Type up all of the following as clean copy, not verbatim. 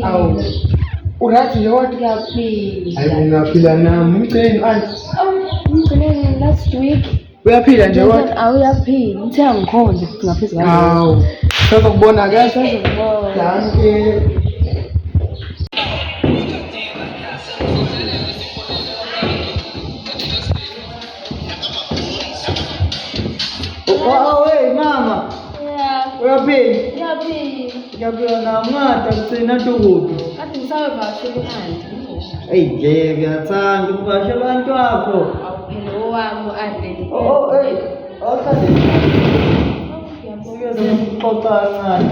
Awu. Urathi nje wathi Ngiyaphila. hayi ungaphila nami ngicela manje. Ngicela last week. Uyaphila nje wathi? Awuyaphila. Ngithe ngikhonze ngaphezulu kwami. Hawu. Sazokubona ke Sazokubona. Danke. Oh, hey mama. Yeah. Uyaphila? Ngiyaphila namata ngicina tukudu. Kade ngisayovakashela ekhanda. Hey nje ngiyathanda ukuvakasha abantu wakho. Awuphela owami u-Adele. Oh, hey. Awusade. Uyazixoxa kancane.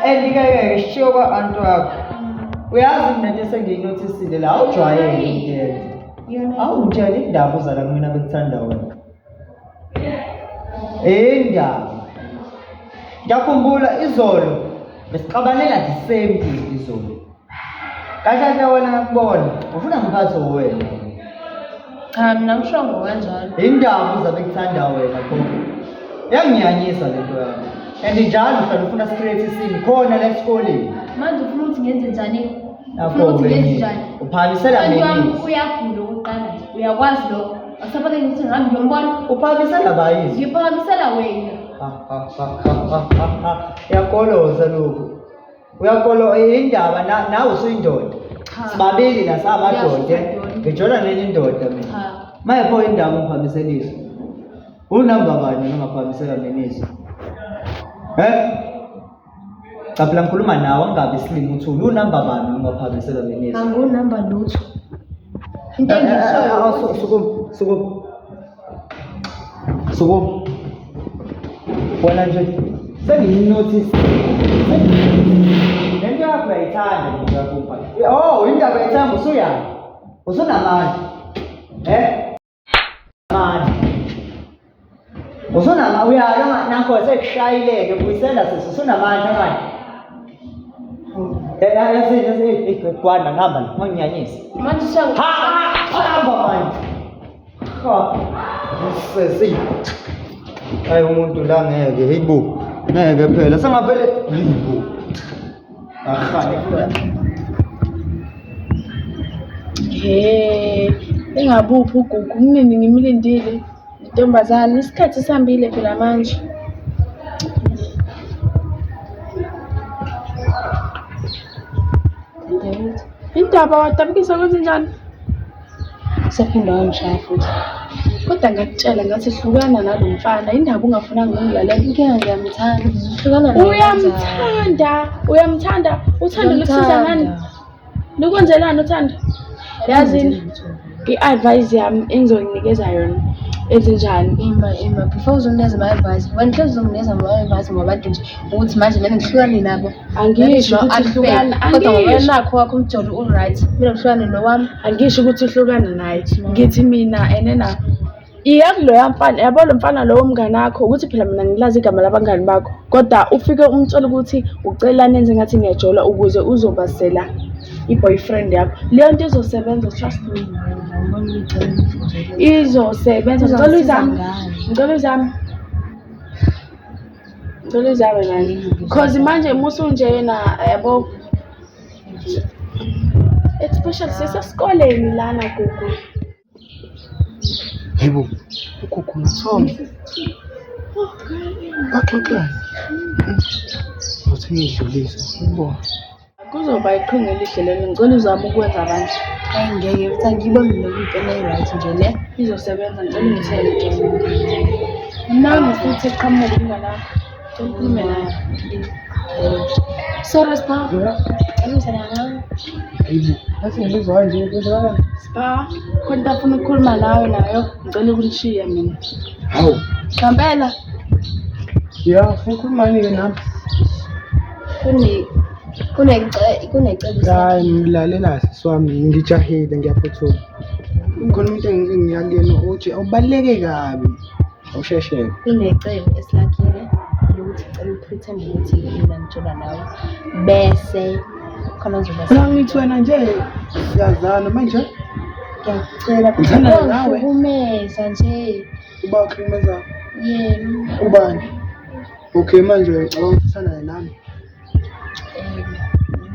Endikeke sishiyo kwa-anti wakho. Uyazi mina nje sengiyinothisile la awujwayele into. Awungitshela indaba uzala kumina bekuthanda wena. Indaba. Ngiyakhumbula izolo besixabanela the same thing izolo. Kahle wena ngakubona ufuna ngiphathe wena. Cha mina ngishongo kanjalo. Indaba uzabe kuthanda wena khona. Yangiyanyisa lento yami. And njalo uhlala ufuna straight isini khona la esikoleni. Manje ufuna ukuthi ngenze njani? Ufuna ukuthi ngenze njani? Uphakisela mina. Abantu uyagula oqala nje. Uyakwazi lo. Asaphathe ngithi ngami ngiyombona. Uphakisela bayini? Ngiphakamisela wena. Uyakoloza lokho. Uyakolo indaba nawe usuyindoda. Sibabili la samadoda. Ngijona nenye indoda mina. Maye pho indaba ungiphakamiselisa. Unamba bani ongaphakamisela neniso? Capela ngikhuluma nawe angabe silimi uthula unamba bani ungaphakamisela neniso? Angunamba lutho. Into engishoyo Sukum. Wena nje sengiyinotice. Lento yakho uyayithanda nje yakupha. Oh, indaba yethamba usuyana. Usunamandla. Manje. Usunama uyala nakho sekushayileke buyisela usunamandla manje. Yasi kwana ngamba nginyanyisa. manje shango. Hamba manje. Sesi. Hayi umuntu la ngeke heyibo. Ngeke phela sengavele heyibo. Akhane. Engabuphi ugugu kumnini ngimlindile. Ntombazana isikhathi sihambile phela manje. Indaba wadabukisa kwenze njani? Sephinda wangishaya futhi. Kodwa ngakutshela ngathi hlukana nalo mfana indaba ungafunanga ngilalela inkinga ngiyamthanda. Hlukana naye. Uyamthanda. Uthando lukusiza ngani? Lukwenzelani uthando? Yazini i-advice yami engizokunikeza yona ezinjani ima before uzonginikeza ama-advice wena hlezi uzonginikeza ama-advice ngabantu nje ukuthi manje mina ngihlukane nabo. Angisho ukuthi hlukana kodwa ngoba nakho wakho umjolo uright mina ngihlukane nowami. Angisho ukuthi uhlukana naye ngithi mina enena iyakuloya mfana yabo lo mfana lowo mngane wakho ukuthi phela mina ngilazi igama labangani bakho kodwa ufike umtshela ukuthi ucela nenze ngathi ngiyajola ukuze uzobasela i-boyfriend yakho. Leyo nto izosebenza, trust me. Izosebenza. Ngicela uzame nani because manje musunje yena yabo especially sisesikoleni lana gugu. Yebo. Ugugu Mthombo. Baxoxani. Uthi ngidlulisa. Ngibona. Kuzoba iqhinga elihle lelo ngicela uzame ukwenza kanje. Hayi ngeke futhi ngibone lokho into right nje le izosebenza ngicela ngithele. Nami futhi eqhamuka ingane yakho. Ukhulume naye. Sorry Spa. Ngizana nawe. Yebo. Bese ngizwa nje ukuthi Spa, kodwa ufuna ukukhuluma nawe nayo ngicela ukunishiya mina. hawu. Ngempela Ya, ufuna ukukhuluma nami? kunecebo. Hayi ngilalela sisiwami ngijahile ngiyaphuthuma. Ukhona umuntu engiyakuyena uthi awubaleke kabi. Awushesheke. Kunecebo esilakhile lokuthi ngicela upretend ukuthi mina ngitshela nawe bese khona uzoba Ngithi wena nje siyazana manje. ngiyacela Ngithanda nawe. umeza nje. Uba ukhulumeza Yena ubani? Okay manje ngicabanga ukuthi uthanda nami.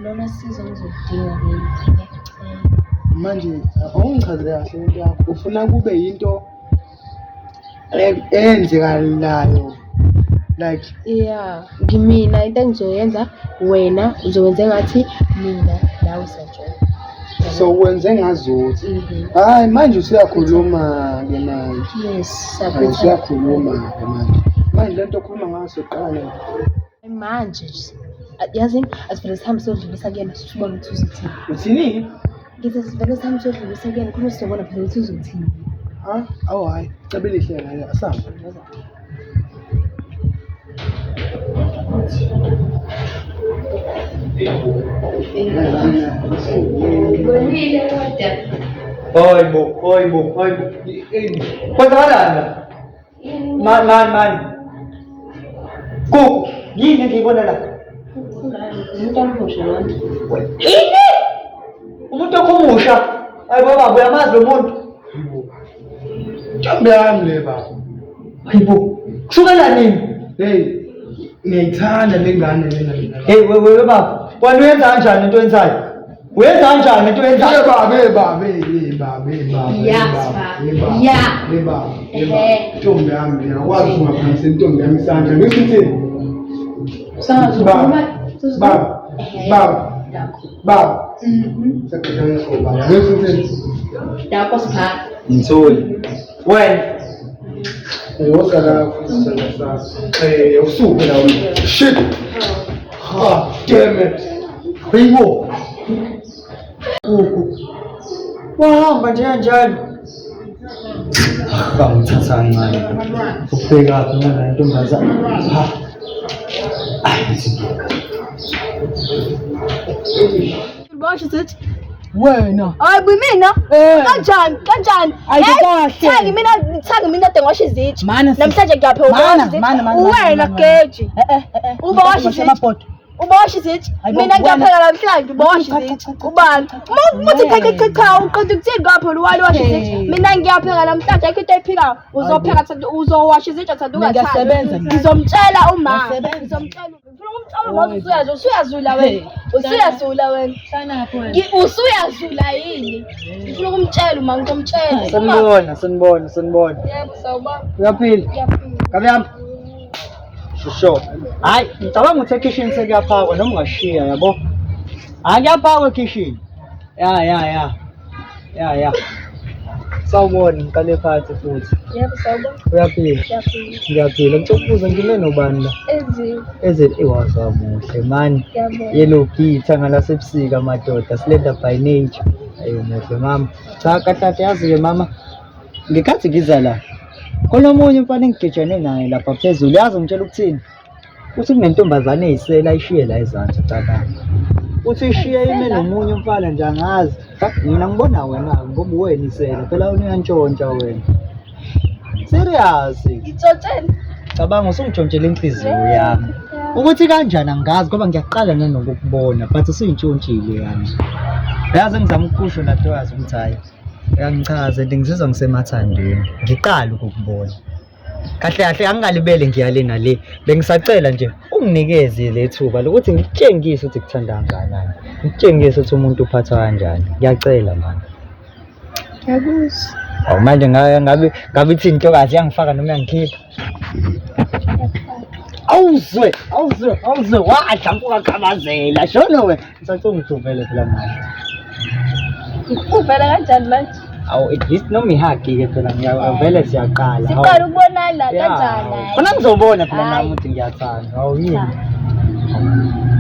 lona sizo ngizodinga leli. Manje awungichazele kahle into yakho. Ufuna kube yinto eyenzekalayo. Like Yeah, ngimina into engizoyenza wena uzokwenza ngathi mina nawe sajona. so wenze ngazuthi. Hayi manje usiyakhuluma ke manje. Yes, Usiyakhuluma ke manje. Manje lento okhuluma ngayo soqala. manje yazi asivele sihambe sodlulisa kuyena sibone ukuthi uzothini. Uthini? Ngithi sivele sihambe sodlulisa kuyena khona sizobona phela ukuthi uzothini. Ha? Awu hayi, cebe lihle ngayo asamba. Hoi bo. Kwenzakalani? Man. Ku, yini ngiyibona la? Umuntu amphoshe lona. Yini? Umuntu okumusha. Hayi baba, uyamazi lo muntu? Ntombi yami le baba. Hayibo. Kusukela nini? Hey, ngiyayithanda lengane lena. Hey, wewe baba. Wena uyenza kanjani into yenzayo? Uyenza kanjani into yenzayo? Baba. Ntombi yami ngiyakwazi ungaphakamisa intombi yami isandla. Ngisithini? Baba. Sekudala sobaba. Ngisithini? Dakho sipha. Ngitholi. Wena Yosala sasa. Usuke la wena. Shit. Ha, damn it. hayibo. Wahamba nje kanjani? Ngithatha kancane. Ukubheka apha ngala ntombazana. Ha. Basho sithi Wena. hayi mina kanjani thangi mina dengwasha izitshi namhlanje ngiyaphela wena geji uba washa izitshi mina ngiyaphela namhlanje uba washa izitshi ubani muthi cha uqeda ukuthini ngapho wali washa izitshi mina ngiyaphela namhlanje ayikho into eyiphikayo uzopheka uzowasha izitshi athanda ungathandi ngizomtshela uma ngizomtshela usuyazula wena usuyazula yini ngifuna ukumtshela uma ngizomtshela Sanibona. yebo sawubona Uyaphila? Kabe yami. Sho. Hayi, ngicabanga ukuthi ekitchen sekuyaphakwa noma ungashiya yabo. Hayi kuyaphakwa ekitchen. Ya. Sawubona ngiqale phansi futhi. yebo sawubona Uyaphila? Ngiyaphila. Ngicela ngime nobani la? Ezeli iwazamuhle man. Yellow githa ngalasebusika madoda slender by nature. Ayo muhle mama. Cha katata yazi ke mama. Ngikhathi ngiza la. Khona omunye mfana engigejane naye lapha phezulu. Yazi ngitshela ukuthini? Uthi kunentombazane eyisela ayishiye la ezantsi cabanga. Uthi ishiye ime nomunye umfana nje angazi. Mina ngibona wena ngoba wena isela phela uyantshontsha wena. Serious. ngitshontsheni Cabanga usungijontshela inhliziyo yami. Ukuthi kanjani angazi ngoba ngiyaqala nanokukubona but usuyintshontshile yani. Yazi ngizama ukusho lato yazi ukuthi hayi. Uyangichaza ngizizwa ngisemathandweni. Ngiqala ukukubona. Kahle angingalibele ngiyale nale. Bengisacela nje unginikeze lethuba lokuthi ngitshengise ukuthi kuthanda kangakanani. Ngitshengise ukuthi umuntu uphatha kanjani. Ngiyacela manje. ngiyakuzwa Awu manje ngabe ithi intokazi yangifaka noma yangikhipha. Awuzwe wadla ukukhamazela shono we ngisacela ngithuvele phela manje. uvela kanjani manje Awu at least noma ihagi ke phela ngiyavele siyaqala. siqala ukubonana kanjani Khona ngizobona phela nami ukuthi ngiyathanda. Awu yini?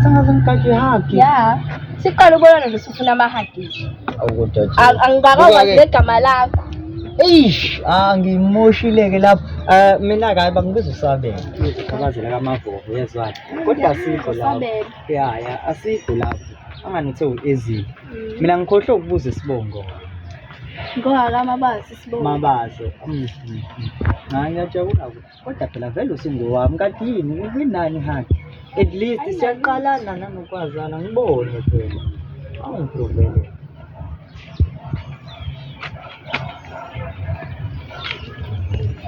Sangaze ngikajwe ihagi. ya siqala ukubonana bese ufuna amahagi Awu kodwa angingakwazi legama lakho eish ngimoshileke lapho mina kayi bangibiza usabela ukukhamazela kamavovo yezwana kodwa asikho lapho ya asikho lapho anganithe uEzili mina ngikhohle ukubuza isibongo ngokamabazi sibona mabazo ngiyajabula kodwa phela vele usingowami kanti yini ukwinani haki at least siyaqalana nanokwazana ngibone phela awungiprovele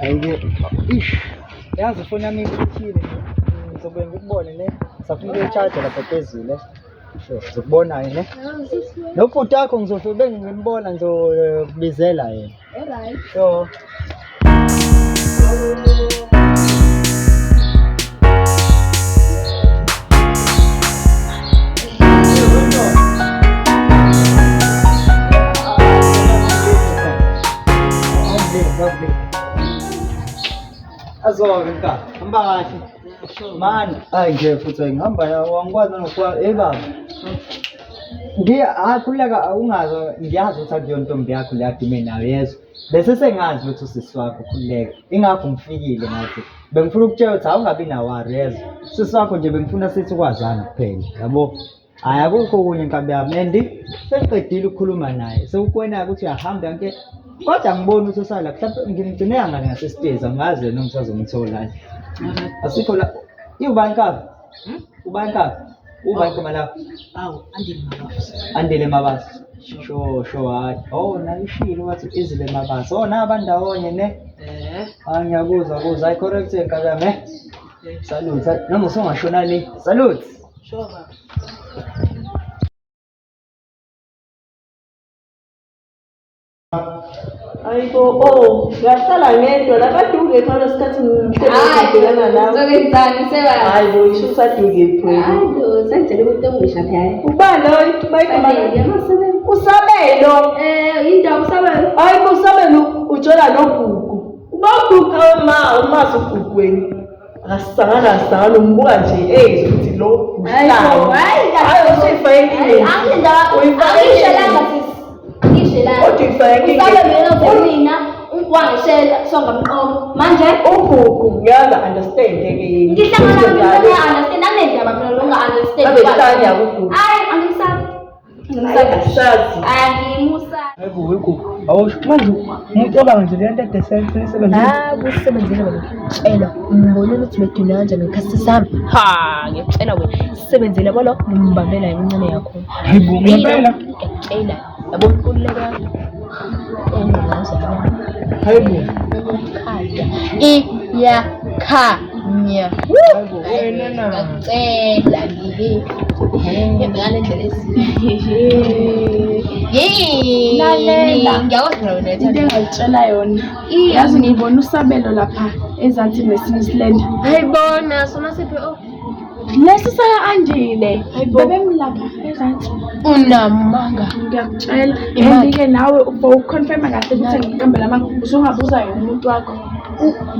ayibo ish yazi ifoni yami iphile ngizobe ngikubone ne safuna ukuyicharge lapha phezulu Ngizokubona yena. Nobhuti wakho ngizofika bengimbona ngizobizela yena. Alright. So Azoke nka, hamba kahle. Man, hayi nje futhi ngihamba wangikwazi nokuwa baba. Akhuleka ungazi ngiyazi ukuthi akuyona intombi yakho le yadume nayo yezo. Bese sengazi ukuthi usisi wakho khuleka. Ingakho ngifikile ngathi bengifuna ukutshela ukuthi awungabi nawari yezo. Usisi wakho nje bengifuna sithi ukwazana kuphela. Yabo? Hayi akukho okunye nkambi yami. Mendi sengiqedile ukukhuluma naye. Sekukwena ukuthi uyahamba yonke. Kodwa ngibona ukuthi usala mhlawumbe ngimgcine ngane ngasesitezi angazi noma usazomthola. Asikho la. Ubani kabi? Ubani kabi? Ubani kama la? Awu, andile mabasi. Andile mabasi. Sho hayi. Oh nayishilo wathi izile mabasi. Oh nabandawonye ne? Ngiyakuzwa hayi correct nkazame. Salute. Noma usongashona le. Salute. Sure baba. Ayibo, ngahlala ngedwa labaduke khona isikhathi ngibhekana nawe. Ngizokenzani sebazi? Hayibo, isho usaduke phela. Hayibo, sengitshela ukuthi omusha phela. Ubani loyo? Bayikho Usabelo. Yindawo Usabelo. Hayibo Usabelo ujola nogugu. Ubagugu umazi ugugweni. Asangana umbuka nje ukuthi lo Hayibo, hayi usifayekile. Angishela sisi. Ngishela. Udifayekile. Usabelo mina wangishela songamqomo. Manje ugugu ngiyaza understand ke. Ngihlangana understand anendaba mina lo understand. Abehlanya ugugu. Hayi angisazi. Angisazi. Angimusa. Hayibo awusho manje ngicabanga nje lento edesense isebenza. Kusebenzile wena. Tshela ngibona ukuthi beduna kanjani ngekhasi sami. Ngiyacela wena. Sisebenzile yabo lo ngimbambela yincane yakho. Hayibo ngempela. Ngiyacela. Yabo ukuleka. Hayibo. Iyakhanya. Hayibo wena na. Ngiyacela ngibe. Ngiyabona indlela Lalela. Ngiyakwazi wena Into engayitshela yona. Yazi ngiyibona Usabelo lapha ezansi nesinye isilenda. Hayibona sona siphe Lesi saya Andile. Bebemlapha ezansi. unamanga. Ngiyakutshela. Andike nawe uconfirm kahle ukuthi ngiqambe lama usungabuza yena umuntu wakho.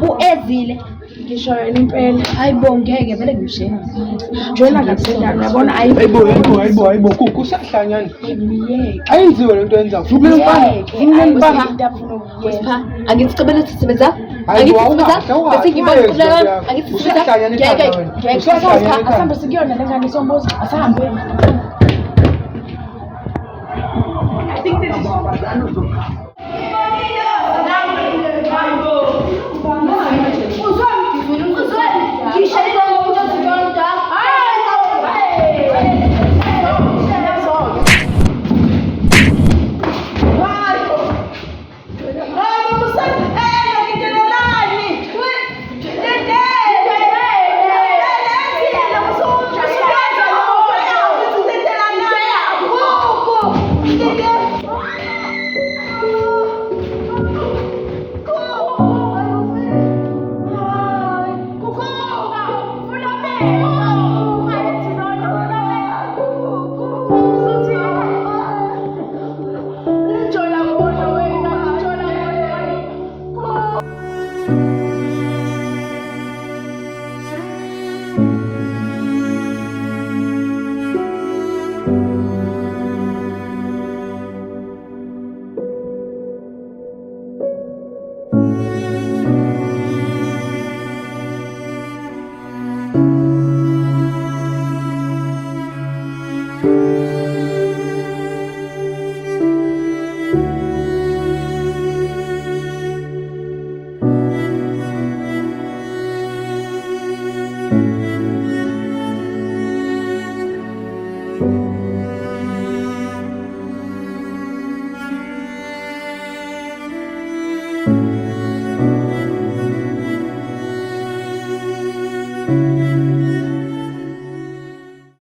Uezile. Ngisho yena impela. Hayibo ngeke vele ngishena. Joyina kakhulu uyabona Hayibo kuku usahlanyana. ayiyeke. Ayenziwe lento yenza. Ufuna impala. Wesipha angicibele ukuthi sisebenza. Hayibo Angicibele bese ngibona ukuthi angicibele. Asambe sikuyona lengane sombuzo asahambe.